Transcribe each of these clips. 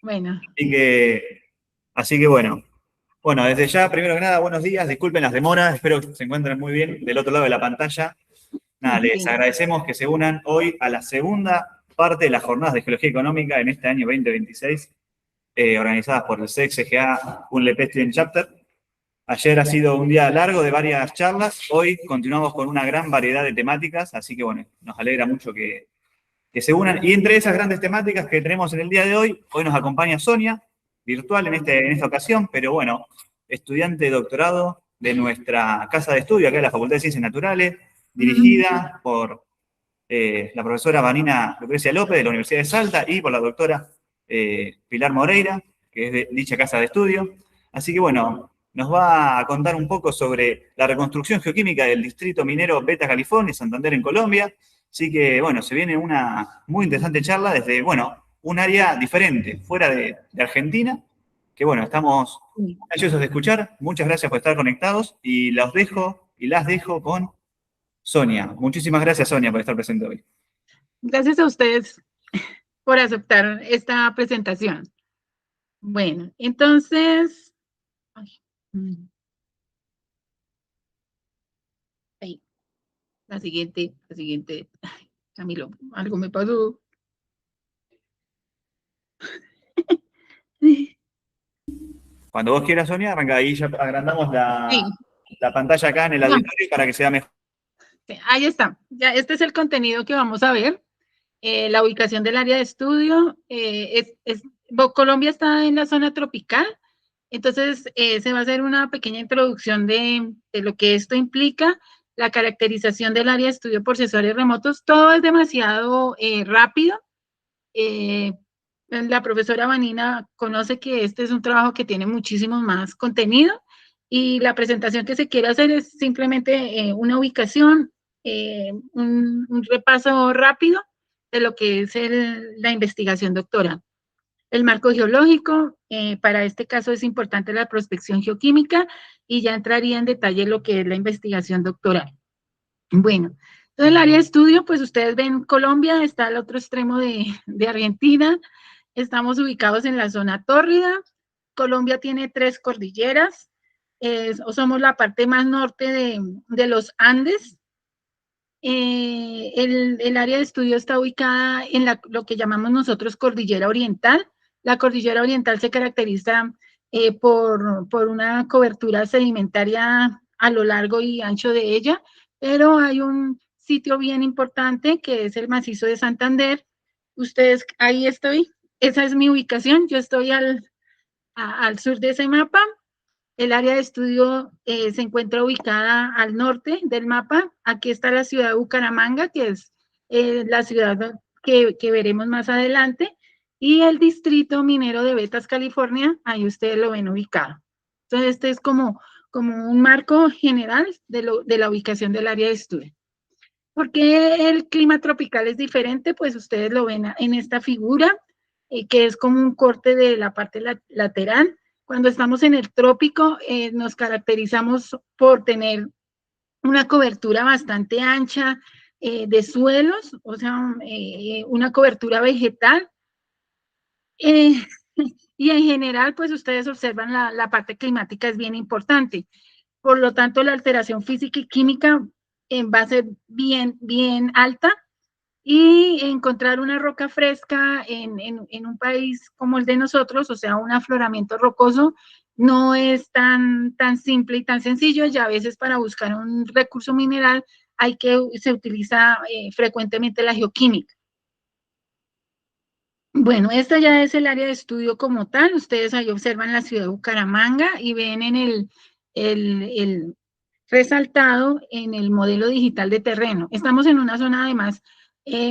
Bueno. Así que bueno. Bueno, desde ya, primero que nada, buenos días, disculpen las demoras, espero que se encuentren muy bien del otro lado de la pantalla. Nada, les Sí. agradecemos que se unan hoy a la segunda parte de las jornadas de Geología Económica en este año 2026, organizadas por el CXGA UNLP Student Chapter. Ayer ha sido un día largo de varias charlas, hoy continuamos con una gran variedad de temáticas, así que bueno, nos alegra mucho que se unan. Y entre esas grandes temáticas que tenemos en el día de hoy nos acompaña Sonia, virtual en esta ocasión, pero bueno, estudiante de doctorado de nuestra casa de estudio, acá en la Facultad de Ciencias Naturales, dirigida por la profesora Vanina Lucrecia López de la Universidad de Salta y por la doctora Pilar Moreira, que es de dicha casa de estudio. Así que bueno, nos va a contar un poco sobre la reconstrucción geoquímica del distrito minero Beta California, Santander en Colombia. Así que bueno, se viene una muy interesante charla desde, bueno, un área diferente, fuera de Argentina, que bueno, estamos ansiosos de escuchar. Muchas gracias por estar conectados y las dejo con Sonia. Muchísimas gracias, Sonia, por estar presente hoy. Gracias a ustedes por aceptar esta presentación. Bueno, entonces, ahí, la siguiente, Camilo, algo me pasó. Cuando vos quieras, Sonia, arranca ahí, ya agrandamos la pantalla acá en el auditorio para que sea mejor. Ahí está, ya este es el contenido que vamos a ver. La ubicación del área de estudio, Colombia está en la zona tropical, entonces se va a hacer una pequeña introducción de lo que esto implica, la caracterización del área de estudio por sensores remotos, todo es demasiado rápido. La profesora Vanina conoce que este es un trabajo que tiene muchísimo más contenido y la presentación que se quiere hacer es simplemente una ubicación, un repaso rápido de lo que es la investigación doctoral. El marco geológico, para este caso es importante la prospección geoquímica y ya entraría en detalle lo que es la investigación doctoral. Bueno, entonces el área de estudio, pues ustedes ven Colombia, está al otro extremo de Argentina, estamos ubicados en la zona tórrida, Colombia tiene 3 cordilleras, somos la parte más norte de los Andes. El área de estudio está ubicada en lo que llamamos nosotros cordillera oriental. La cordillera oriental se caracteriza por una cobertura sedimentaria a lo largo y ancho de ella, pero hay un sitio bien importante que es el macizo de Santander. Ustedes, ahí estoy, esa es mi ubicación, yo estoy al sur de ese mapa. El área de estudio se encuentra ubicada al norte del mapa. Aquí está la ciudad de Bucaramanga, que es la ciudad que veremos más adelante, y el distrito minero de Betas, California, ahí ustedes lo ven ubicado. Entonces, este es como un marco general de la ubicación del área de estudio. ¿Por qué el clima tropical es diferente? Pues ustedes lo ven en esta figura, que es como un corte de la parte lateral. Cuando estamos en el trópico, nos caracterizamos por tener una cobertura bastante ancha de suelos, o sea, una cobertura vegetal. Y en general, pues ustedes observan la parte climática es bien importante. Por lo tanto, la alteración física y química va a ser bien, bien alta, y encontrar una roca fresca en un país como el de nosotros, o sea, un afloramiento rocoso, no es tan simple y tan sencillo, y a veces para buscar un recurso mineral se utiliza frecuentemente la geoquímica. Bueno, esta ya es el área de estudio como tal. Ustedes ahí observan la ciudad de Bucaramanga y ven en el resaltado en el modelo digital de terreno. Estamos en una zona además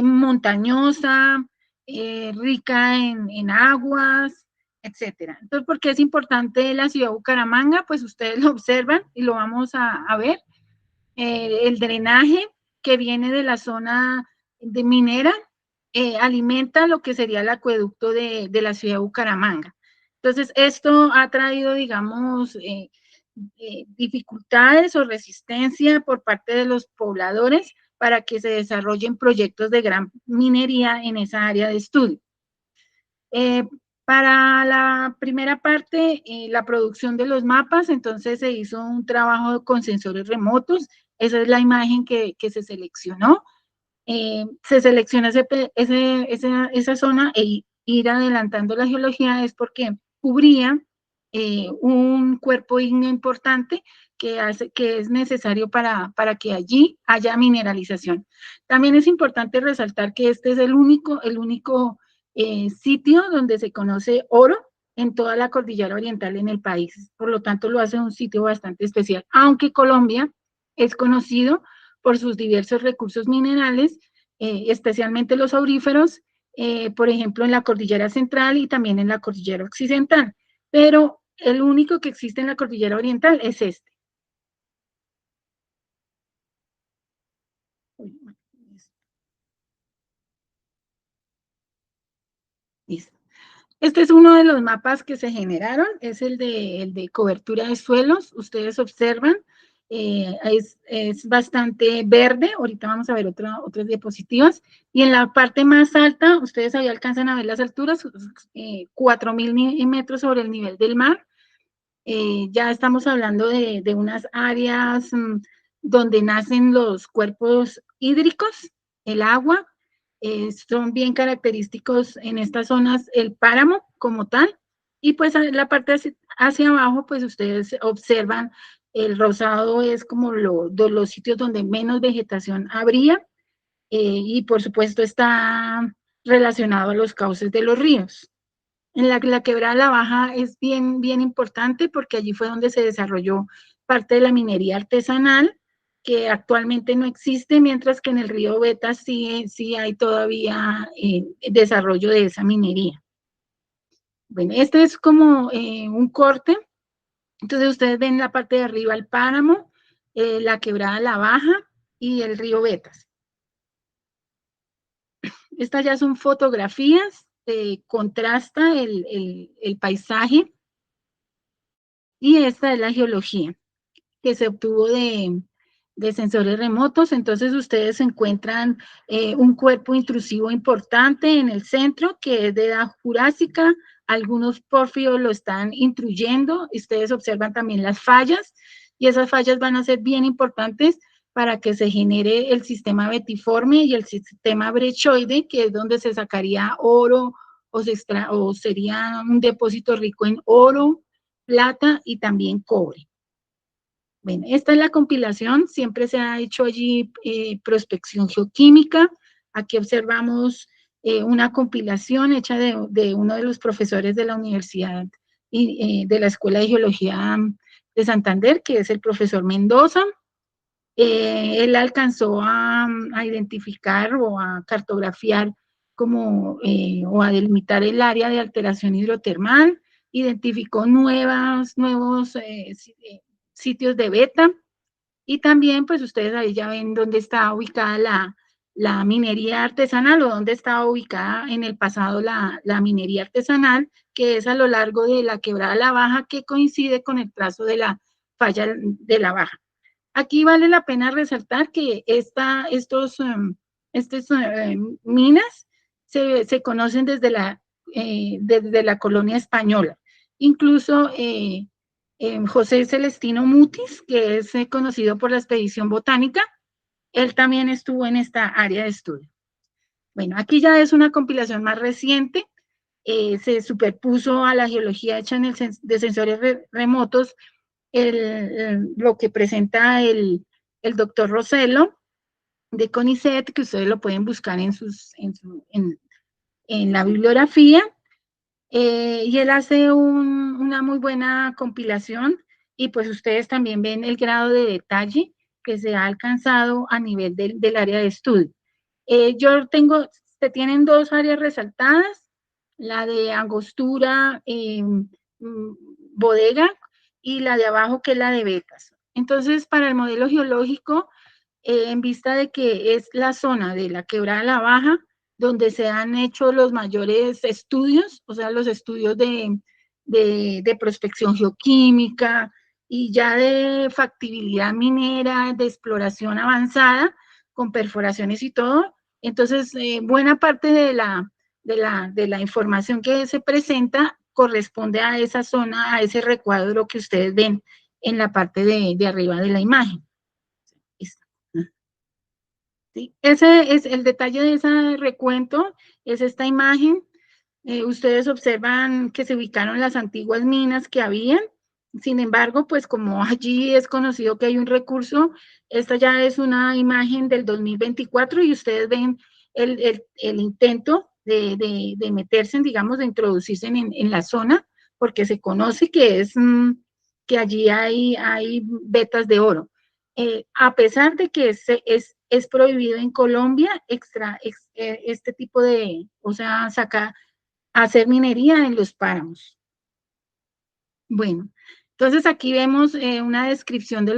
montañosa, rica en aguas, etcétera. Entonces, ¿por qué es importante la ciudad de Bucaramanga? Pues ustedes lo observan y lo vamos a ver. El drenaje que viene de la zona de minera alimenta lo que sería el acueducto de la ciudad de Bucaramanga. Entonces, esto ha traído, digamos, dificultades o resistencia por parte de los pobladores para que se desarrollen proyectos de gran minería en esa área de estudio. Para la primera parte, la producción de los mapas, entonces se hizo un trabajo con sensores remotos. Esa es la imagen que se seleccionó. Se selecciona esa zona e ir adelantando la geología es porque cubría un cuerpo ígneo importante que es necesario para que allí haya mineralización. También es importante resaltar que este es el único sitio donde se conoce oro en toda la cordillera oriental en el país. Por lo tanto, lo hace un sitio bastante especial, aunque Colombia es conocido por sus diversos recursos minerales, especialmente los auríferos, por ejemplo, en la cordillera central y también en la cordillera occidental. Pero el único que existe en la cordillera oriental es este. Listo. Este es uno de los mapas que se generaron, es el de cobertura de suelos. Ustedes observan, es bastante verde. Ahorita vamos a ver otras diapositivas. Y en la parte más alta, ustedes ahí alcanzan a ver las alturas, 4.000 metros sobre el nivel del mar. Ya estamos hablando de unas áreas donde nacen los cuerpos hídricos, el agua. Son bien característicos en estas zonas el páramo como tal, y pues en la parte hacia abajo, pues ustedes observan el rosado es como de los sitios donde menos vegetación habría, y por supuesto está relacionado a los cauces de los ríos. En la quebrada La Baja es bien, bien importante porque allí fue donde se desarrolló parte de la minería artesanal, que actualmente no existe, mientras que en el río Beta sí hay todavía desarrollo de esa minería. Bueno, este es como un corte. Entonces ustedes ven la parte de arriba el páramo, la quebrada La Baja y el río Betas. Estas ya son fotografías, contrasta el paisaje, y esta es la geología que se obtuvo de sensores remotos. Entonces ustedes encuentran un cuerpo intrusivo importante en el centro que es de edad jurásica. Algunos pórfidos lo están intruyendo. Ustedes observan también las fallas, y esas fallas van a ser bien importantes para que se genere el sistema betiforme y el sistema brechoide, que es donde se sacaría oro o sería un depósito rico en oro, plata y también cobre. Bueno, esta es la compilación, siempre se ha hecho allí prospección geoquímica. Aquí observamos una compilación hecha de uno de los profesores de la universidad y de la Escuela de Geología de Santander, que es el profesor Mendoza. Él alcanzó a identificar o a cartografiar o a delimitar el área de alteración hidrotermal, identificó nuevos sitios de beta, y también pues ustedes ahí ya ven dónde está ubicada la minería artesanal, o dónde estaba ubicada en el pasado la minería artesanal, que es a lo largo de la quebrada La Baja, que coincide con el trazo de la falla de La Baja. Aquí vale la pena resaltar que estas minas se conocen desde la colonia española. Incluso José Celestino Mutis, que es conocido por la expedición botánica, él también estuvo en esta área de estudio. Bueno, aquí ya es una compilación más reciente, se superpuso a la geología hecha de sensores remotos lo que presenta el doctor Rossello de CONICET, que ustedes lo pueden buscar en la bibliografía, y él hace una muy buena compilación, y pues ustedes también ven el grado de detalle que se ha alcanzado a nivel del área de estudio. Se tienen dos áreas resaltadas, la de angostura, bodega, y la de abajo, que es la de Betas. Entonces, para el modelo geológico, en vista de que es la zona de la quebrada La Baja, donde se han hecho los mayores estudios, o sea, los estudios de prospección geoquímica y ya de factibilidad minera, de exploración avanzada, con perforaciones y todo. Entonces, buena parte de la información que se presenta corresponde a esa zona, a ese recuadro que ustedes ven en la parte de arriba de la imagen. ¿Sí? Ese es el detalle de ese recuento, es esta imagen. Ustedes observan que se ubicaron las antiguas minas que habían. Sin embargo, pues como allí es conocido que hay un recurso, esta ya es una imagen del 2024 y ustedes ven el intento de meterse, digamos, de introducirse en la zona, porque se conoce que es que allí hay vetas de oro. A pesar de que es prohibido en Colombia este tipo de, o sea, hacer minería en los páramos. Bueno, entonces aquí vemos una descripción de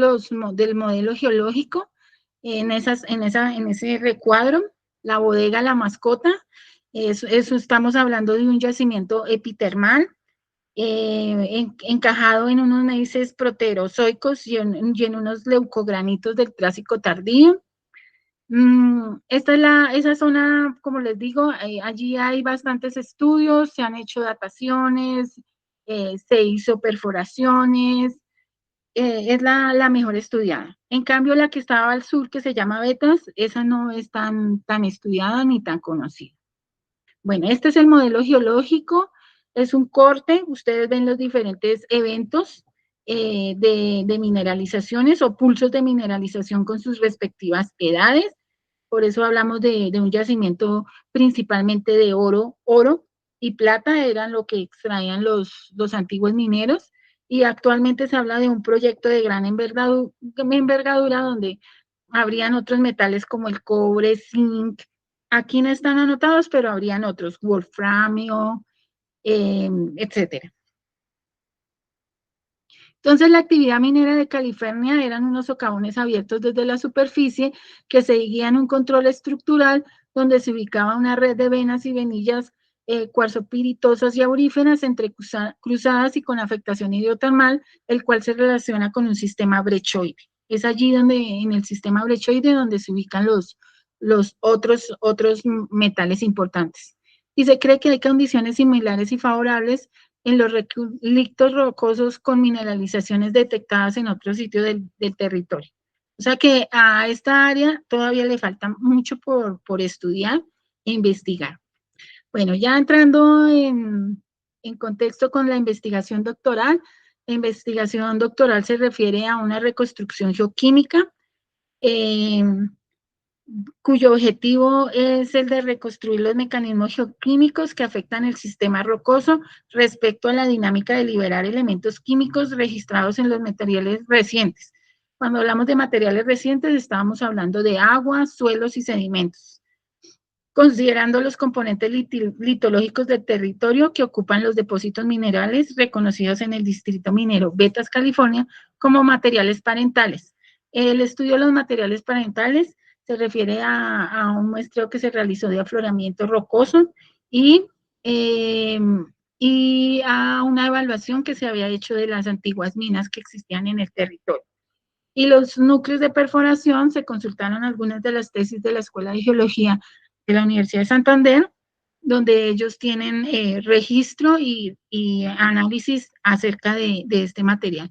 del modelo geológico en ese recuadro, la bodega La Mascota. Eso estamos hablando de un yacimiento epitermal encajado en unos neisses proterozoicos y en unos leucogranitos del Triásico tardío. Esta es esa zona, como les digo, allí hay bastantes estudios, se han hecho dataciones, se hizo perforaciones, es la mejor estudiada. En cambio, la que estaba al sur, que se llama Betas, esa no es tan estudiada ni tan conocida. Bueno, este es el modelo geológico, es un corte, ustedes ven los diferentes eventos de mineralizaciones o pulsos de mineralización con sus respectivas edades. Por eso hablamos de un yacimiento principalmente de oro y plata, eran lo que extraían los antiguos mineros, y actualmente se habla de un proyecto de gran envergadura donde habrían otros metales como el cobre, zinc, aquí no están anotados, pero habrían otros, wolframio, etcétera. Entonces, la actividad minera de California eran unos socavones abiertos desde la superficie que seguían un control estructural donde se ubicaba una red de venas y venillas cuarzopiritosas y auríferas entrecruzadas y con afectación hidrotermal, el cual se relaciona con un sistema brechoide. Es allí donde, en el sistema brechoide, donde se ubican los otros metales importantes. Y se cree que hay condiciones similares y favorables en los relictos rocosos con mineralizaciones detectadas en otros sitios del territorio. O sea que a esta área todavía le falta mucho por estudiar e investigar. Bueno, ya entrando en contexto con la investigación doctoral se refiere a una reconstrucción geoquímica cuyo objetivo es el de reconstruir los mecanismos geoquímicos que afectan el sistema rocoso respecto a la dinámica de liberar elementos químicos registrados en los materiales recientes. Cuando hablamos de materiales recientes, estábamos hablando de agua, suelos y sedimentos, considerando los componentes litológicos del territorio que ocupan los depósitos minerales reconocidos en el distrito minero Betas, California, como materiales parentales. El estudio de los materiales parentales se refiere a un muestreo que se realizó de afloramiento rocoso y a una evaluación que se había hecho de las antiguas minas que existían en el territorio. Y los núcleos de perforación, se consultaron algunas de las tesis de la Escuela de Geología de la Universidad de Santander, donde ellos tienen registro y análisis acerca de este material.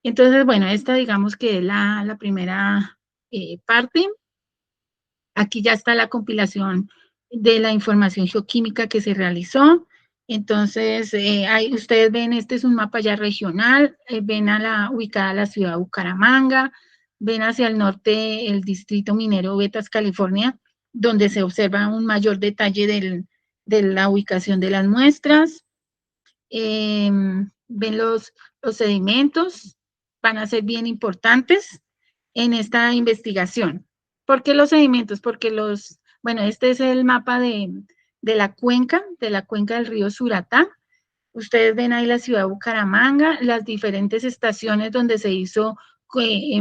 Entonces, bueno, esta digamos que es la primera parte. Aquí ya está la compilación de la información geoquímica que se realizó. Entonces, ahí ustedes ven, este es un mapa ya regional, ven ubicada la ciudad de Bucaramanga, ven hacia el norte el distrito minero Betas, California, donde se observa un mayor detalle de la ubicación de las muestras. Ven los sedimentos, van a ser bien importantes en esta investigación. ¿Por qué los sedimentos? Porque bueno, este es el mapa de la cuenca del río Suratá. Ustedes ven ahí la ciudad de Bucaramanga, las diferentes estaciones donde se hizo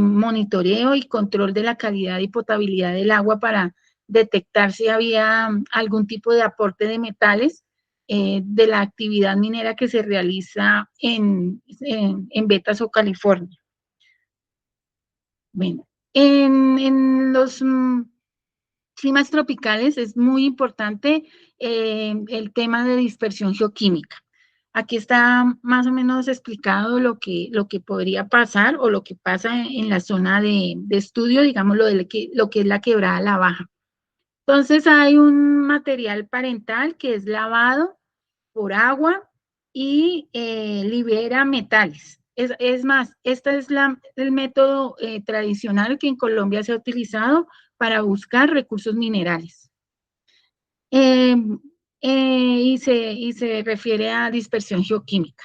monitoreo y control de la calidad y potabilidad del agua para detectar si había algún tipo de aporte de metales de la actividad minera que se realiza en Betas o California. Bueno, en los climas tropicales es muy importante el tema de dispersión geoquímica. Aquí está más o menos explicado lo que podría pasar o lo que pasa en la zona de estudio, digamos, lo que es la quebrada La Baja. Entonces hay un material parental que es lavado por agua y libera metales. Es más, este es el método tradicional que en Colombia se ha utilizado para buscar recursos minerales. Y se refiere a dispersión geoquímica.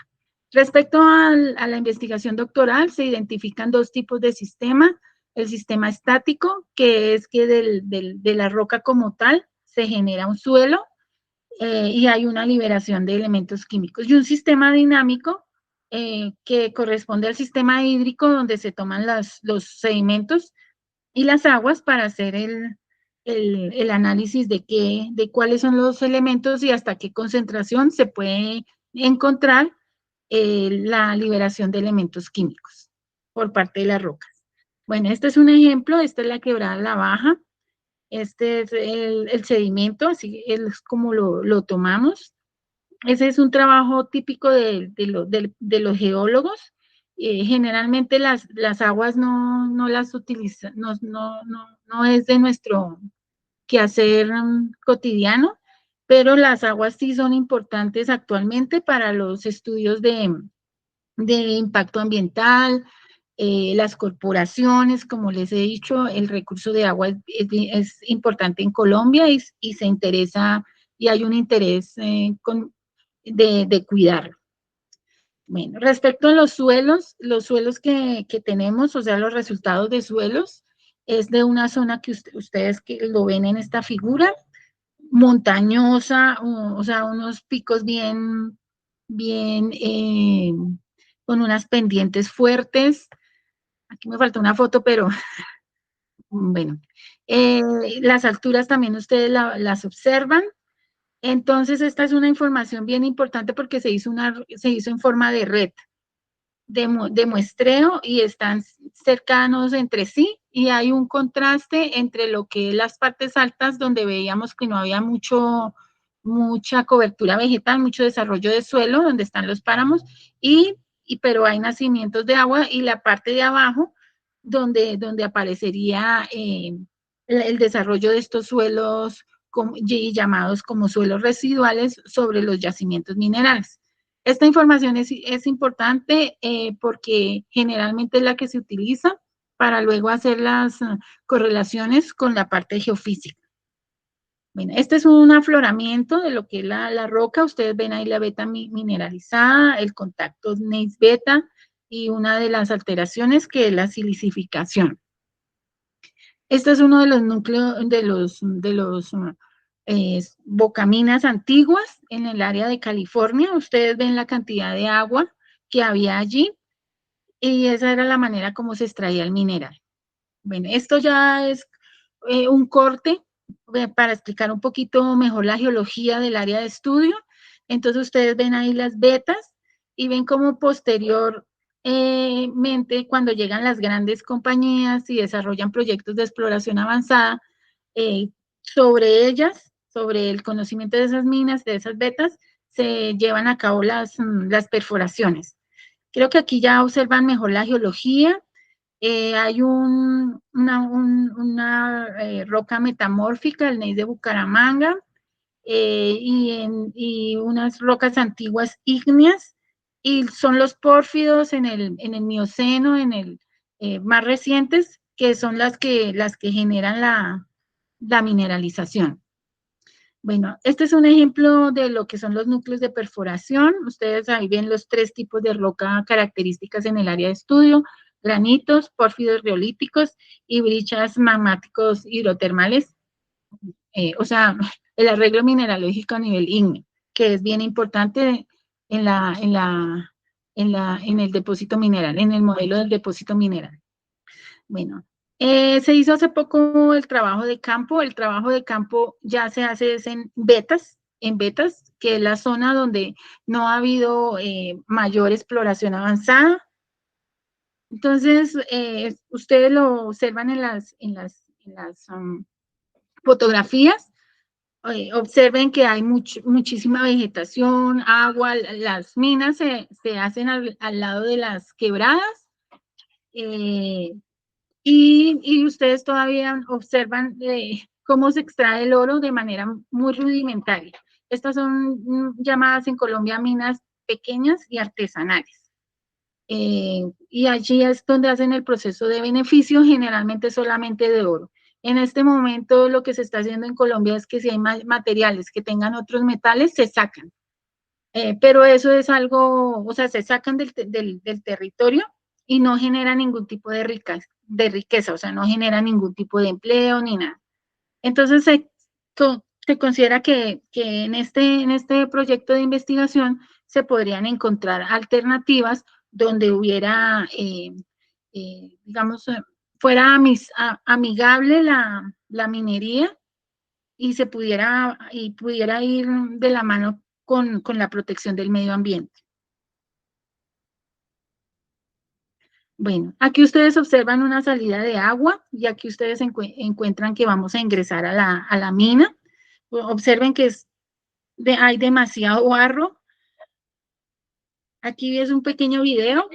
Respecto a la investigación doctoral, se identifican dos tipos de sistema. El sistema estático, que es que de la roca como tal se genera un suelo y hay una liberación de elementos químicos. Y un sistema dinámico que corresponde al sistema hídrico, donde se toman los sedimentos y las aguas para hacer el análisis de cuáles son los elementos y hasta qué concentración se puede encontrar la liberación de elementos químicos por parte de las rocas. Bueno, este es un ejemplo, esta es la quebrada La Baja, este es el sedimento, así es como lo tomamos. Ese es un trabajo típico de los geólogos. Generalmente las aguas no las utilizan, no es de nuestro quehacer cotidiano, pero las aguas sí son importantes actualmente para los estudios de impacto ambiental, las corporaciones, como les he dicho, el recurso de agua es importante en Colombia y se interesa, y hay un interés de cuidarlo. Bueno, respecto a los suelos que tenemos, o sea, los resultados de suelos, es de una zona que ustedes que lo ven en esta figura, montañosa, o sea, unos picos bien, con unas pendientes fuertes. Aquí me falta una foto, pero bueno. Las alturas también ustedes las observan. Entonces, esta es una información bien importante porque se hizo en forma de red, de muestreo, y están cercanos entre sí, y hay un contraste entre lo que es las partes altas, donde veíamos que no había mucha cobertura vegetal, mucho desarrollo de suelo, donde están los páramos, pero hay nacimientos de agua, y la parte de abajo, donde aparecería el desarrollo de estos suelos llamados como suelos residuales sobre los yacimientos minerales. Esta información es importante porque generalmente es la que se utiliza para luego hacer las correlaciones con la parte geofísica. Bueno, este es un afloramiento de lo que es la roca. Ustedes ven ahí la beta mineralizada, el contacto gneiss beta y una de las alteraciones que es la silicificación. Este es uno de los núcleos de los bocaminas antiguas en el área de California. Ustedes ven la cantidad de agua que había allí y esa era la manera como se extraía el mineral. Bueno, esto ya es un corte para explicar un poquito mejor la geología del área de estudio. Entonces ustedes ven ahí las vetas y ven cómo posteriormente, cuando llegan las grandes compañías y desarrollan proyectos de exploración avanzada, sobre ellas, sobre el conocimiento de esas minas, de esas vetas, se llevan a cabo las perforaciones. Creo que aquí ya observan mejor la geología. Hay una roca metamórfica, el gneiss de Bucaramanga, y unas rocas antiguas ígneas, y son los pórfidos en el Mioceno, más recientes, que son las que generan la mineralización. Bueno, este es un ejemplo de lo que son los núcleos de perforación. Ustedes ahí ven los tres tipos de roca características en el área de estudio: granitos, pórfidos riolíticos y brichas magmáticos hidrotermales. O sea, el arreglo mineralógico a nivel ígneo, que es bien importante en el depósito mineral, en el modelo del depósito mineral. Bueno, se hizo hace poco el trabajo de campo. El trabajo de campo ya se hace en vetas, que es la zona donde no ha habido mayor exploración avanzada. Entonces, ustedes lo observan en las fotografías, observen que hay muchísima vegetación, agua, las minas se hacen al lado de las quebradas, y ustedes todavía observan cómo se extrae el oro de manera muy rudimentaria. Estas son llamadas en Colombia minas pequeñas y artesanales. Y allí es donde hacen el proceso de beneficio, generalmente solamente de oro. En este momento lo que se está haciendo en Colombia es que si hay materiales que tengan otros metales, se sacan. Pero eso es algo, o sea, se sacan del territorio y no genera ningún tipo de riqueza, o sea, no genera ningún tipo de empleo ni nada. Entonces se considera que en este proyecto de investigación se podrían encontrar alternativas donde hubiera, digamos, fuera amigable la minería y pudiera ir de la mano con la protección del medio ambiente. Bueno, aquí ustedes observan una salida de agua y aquí ustedes encuentran que vamos a ingresar a la mina. Observen que hay demasiado barro. Aquí es un pequeño video.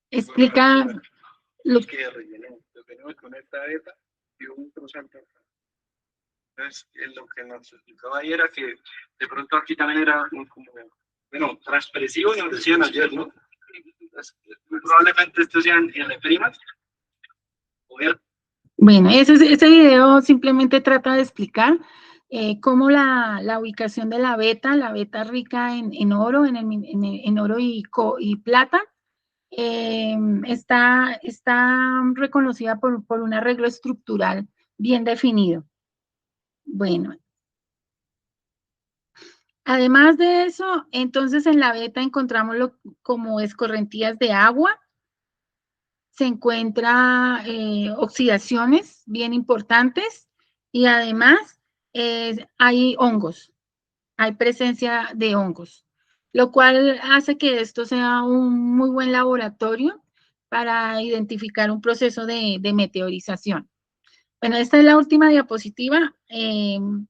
Explica lo que entonces, lo que nos explicaba ahí era que de pronto aquí también era como, bueno, transpresivo, nos decían ayer, ¿no? Entonces, muy probablemente esto sean L'. Bueno, ese video simplemente trata de explicar cómo la ubicación de la beta rica en oro, en oro y plata, está reconocida por un arreglo estructural bien definido. Bueno, además de eso, entonces en la beta encontramos como escorrentías de agua, se encuentra oxidaciones bien importantes y además hay hongos, hay presencia de hongos, lo cual hace que esto sea un muy buen laboratorio para identificar un proceso de meteorización. Bueno, esta es la última diapositiva.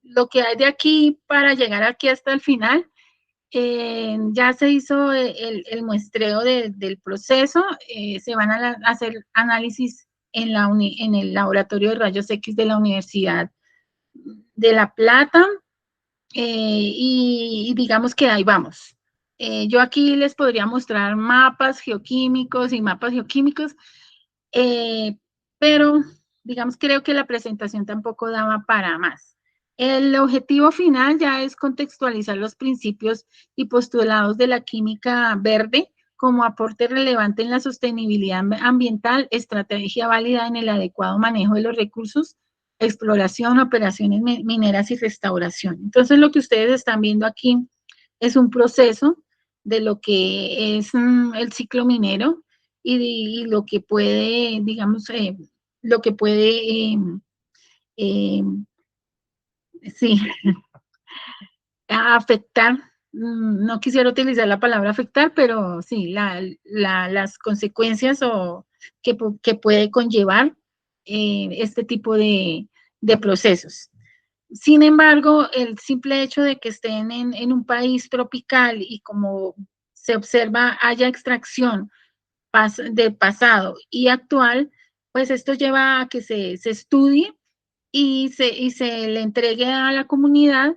Lo que hay de aquí para llegar aquí hasta el final, ya se hizo el muestreo del proceso, se van a hacer análisis en el laboratorio de rayos X de la Universidad de La Plata, y digamos que ahí vamos. Yo aquí les podría mostrar mapas geoquímicos y mapas geoquímicos, pero digamos, creo que la presentación tampoco daba para más. El objetivo final ya es contextualizar los principios y postulados de la química verde como aporte relevante en la sostenibilidad ambiental, estrategia válida en el adecuado manejo de los recursos, exploración, operaciones mineras y restauración. Entonces, lo que ustedes están viendo aquí es un proceso de lo que es el ciclo minero y lo que puede, digamos, lo que puede, sí, afectar, no quisiera utilizar la palabra afectar, pero sí, las consecuencias que puede conllevar este tipo de procesos. Sin embargo, el simple hecho de que estén en un país tropical y como se observa haya extracción de pasado y actual, pues esto lleva a que se estudie y se le entregue a la comunidad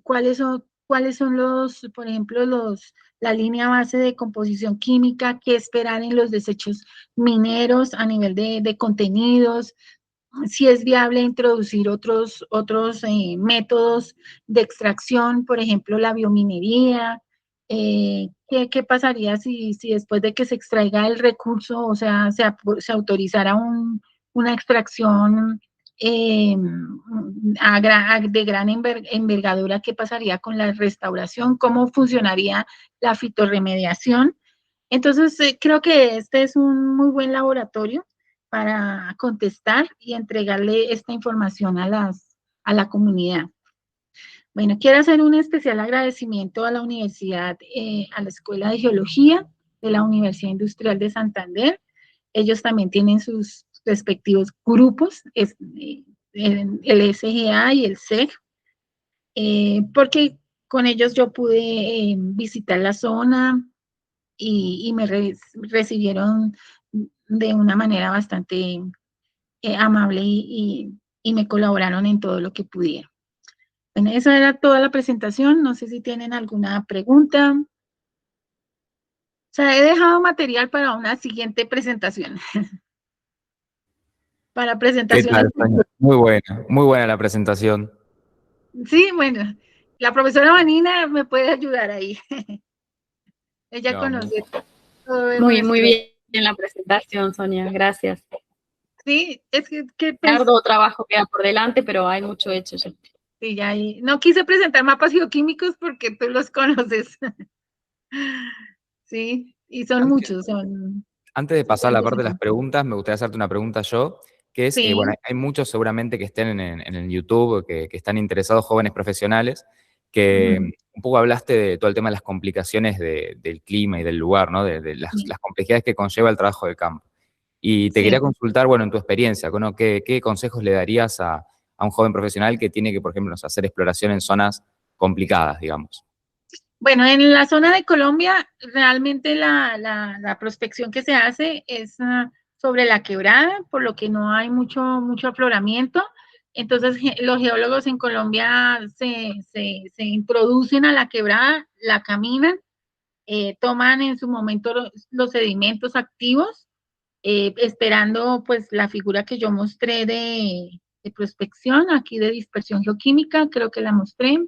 cuáles son por ejemplo, la línea base de composición química, qué esperar en los desechos mineros a nivel de contenidos, si es viable introducir otros métodos de extracción, por ejemplo, la biominería. ¿Qué pasaría si después de que se extraiga el recurso, o sea, se autorizara una extracción de gran envergadura? ¿Qué pasaría con la restauración? ¿Cómo funcionaría la fitorremediación? Entonces, creo que este es un muy buen laboratorio para contestar y entregarle esta información a la comunidad. Bueno, quiero hacer un especial agradecimiento a la universidad, a la Escuela de Geología de la Universidad Industrial de Santander. Ellos también tienen sus respectivos grupos, el SGA y el SEG, porque con ellos yo pude visitar la zona y me recibieron de una manera bastante amable y me colaboraron en todo lo que pudieron. Bueno, esa era toda la presentación. No sé si tienen alguna pregunta. O sea, he dejado material para una siguiente presentación. Para ¿Qué presentaciones. tal, Sonia? Muy buena la presentación. Sí, bueno, la profesora Vanina me puede ayudar ahí. Ella No, conoce todo de Muy nuestro... bien la presentación, Sonia, gracias. Sí, es que Arduo trabajo queda por delante, pero hay mucho hecho ya. sí, ya no quise presentar mapas geoquímicos porque tú los conoces. Sí, y son muchos, Antes de pasar a la parte de las 50. preguntas, me gustaría hacerte una pregunta yo, que es, Sí. bueno, hay muchos seguramente que estén en el YouTube, que están interesados, jóvenes profesionales, que un poco hablaste de todo el tema de las complicaciones del clima y del lugar, ¿no? De las complejidades que conlleva el trabajo de campo. Y te Sí. quería consultar, bueno, en tu experiencia, ¿no? ¿Qué consejos le darías a un joven profesional que tiene que, por ejemplo, hacer exploración en zonas complicadas, digamos? Bueno, en la zona de Colombia, realmente la prospección que se hace es sobre la quebrada, por lo que no hay mucho afloramiento. Entonces, los geólogos en Colombia se introducen a la quebrada, la caminan, toman en su momento los sedimentos activos, esperando pues la figura que yo mostré de prospección, aquí de dispersión geoquímica, creo que la mostré.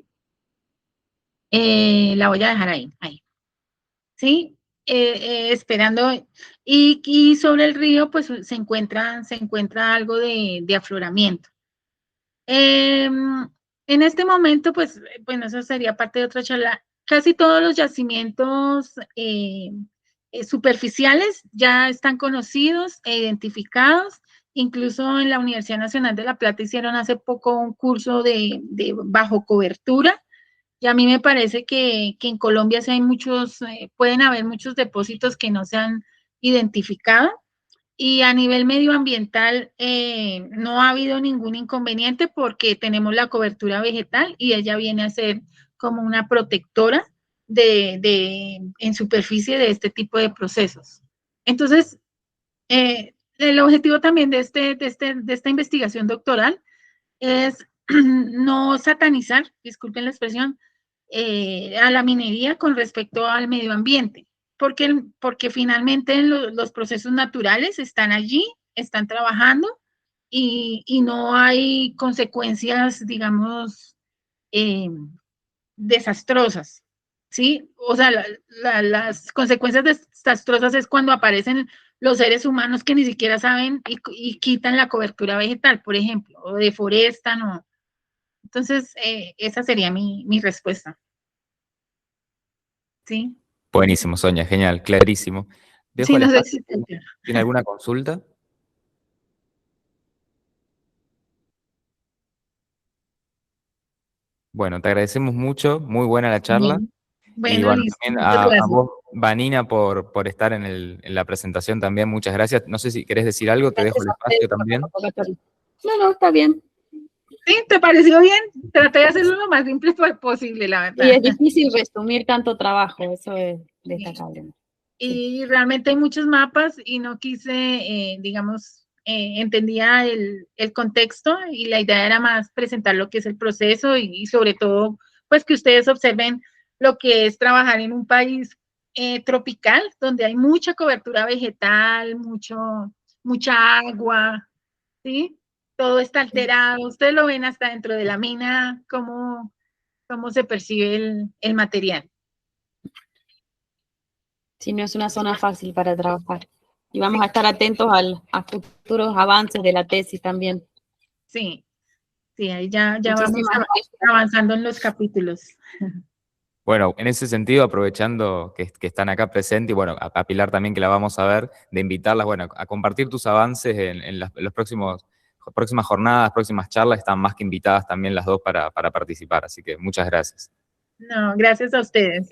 La voy a dejar ahí. ¿Sí? Esperando. Y sobre el río, pues se encuentra algo de afloramiento. En este momento, pues, bueno, eso sería parte de otra charla. Casi todos los yacimientos superficiales ya están conocidos e identificados. Incluso en la Universidad Nacional de La Plata hicieron hace poco un curso de bajo cobertura. Y a mí me parece que en Colombia sí hay muchos, pueden haber muchos depósitos que no se han identificado. Y a nivel medioambiental no ha habido ningún inconveniente porque tenemos la cobertura vegetal y ella viene a ser como una protectora en superficie de este tipo de procesos. Entonces, el objetivo también de esta investigación doctoral es no satanizar, disculpen la expresión, a la minería con respecto al medio ambiente, porque finalmente los procesos naturales están allí, están trabajando y no hay consecuencias, digamos, desastrosas, ¿sí? O sea, las consecuencias desastrosas es cuando aparecen los seres humanos que ni siquiera saben y quitan la cobertura vegetal, por ejemplo, o deforestan, o... Entonces, esa sería mi respuesta. ¿Sí? Buenísimo, Sonia, genial, clarísimo. Dejo Sí, el no sé espacio. si ¿Tiene alguna consulta? Bueno, te agradecemos mucho, muy buena la charla. Bien. Y Bueno, bueno, listo. también Muchas a gracias. vos, Vanina, por estar en la presentación también, muchas gracias. No sé si querés decir algo, te dejo el espacio también. No, está bien. ¿Sí? ¿Te pareció bien? Traté de hacerlo lo más simple posible, la verdad. Y es difícil resumir tanto trabajo, eso es destacable. Y realmente hay muchos mapas y no quise, digamos, entendía el contexto y la idea era más presentar lo que es el proceso y sobre todo, pues que ustedes observen lo que es trabajar en un país tropical, donde hay mucha cobertura vegetal, mucha agua, ¿sí? Todo está alterado, ustedes lo ven hasta dentro de la mina, cómo se percibe el material. Sí, no es una zona fácil para trabajar. Y vamos a estar atentos a futuros avances de la tesis también. Sí, ahí ya vamos Muchísimas gracias. avanzando en los capítulos. Bueno, en ese sentido, aprovechando que están acá presentes, y bueno, a Pilar también que la vamos a ver, de invitarlas, bueno, a compartir tus avances en los próximos próximas jornadas, próximas charlas, están más que invitadas también las dos para participar. Así que muchas gracias. No, gracias a ustedes.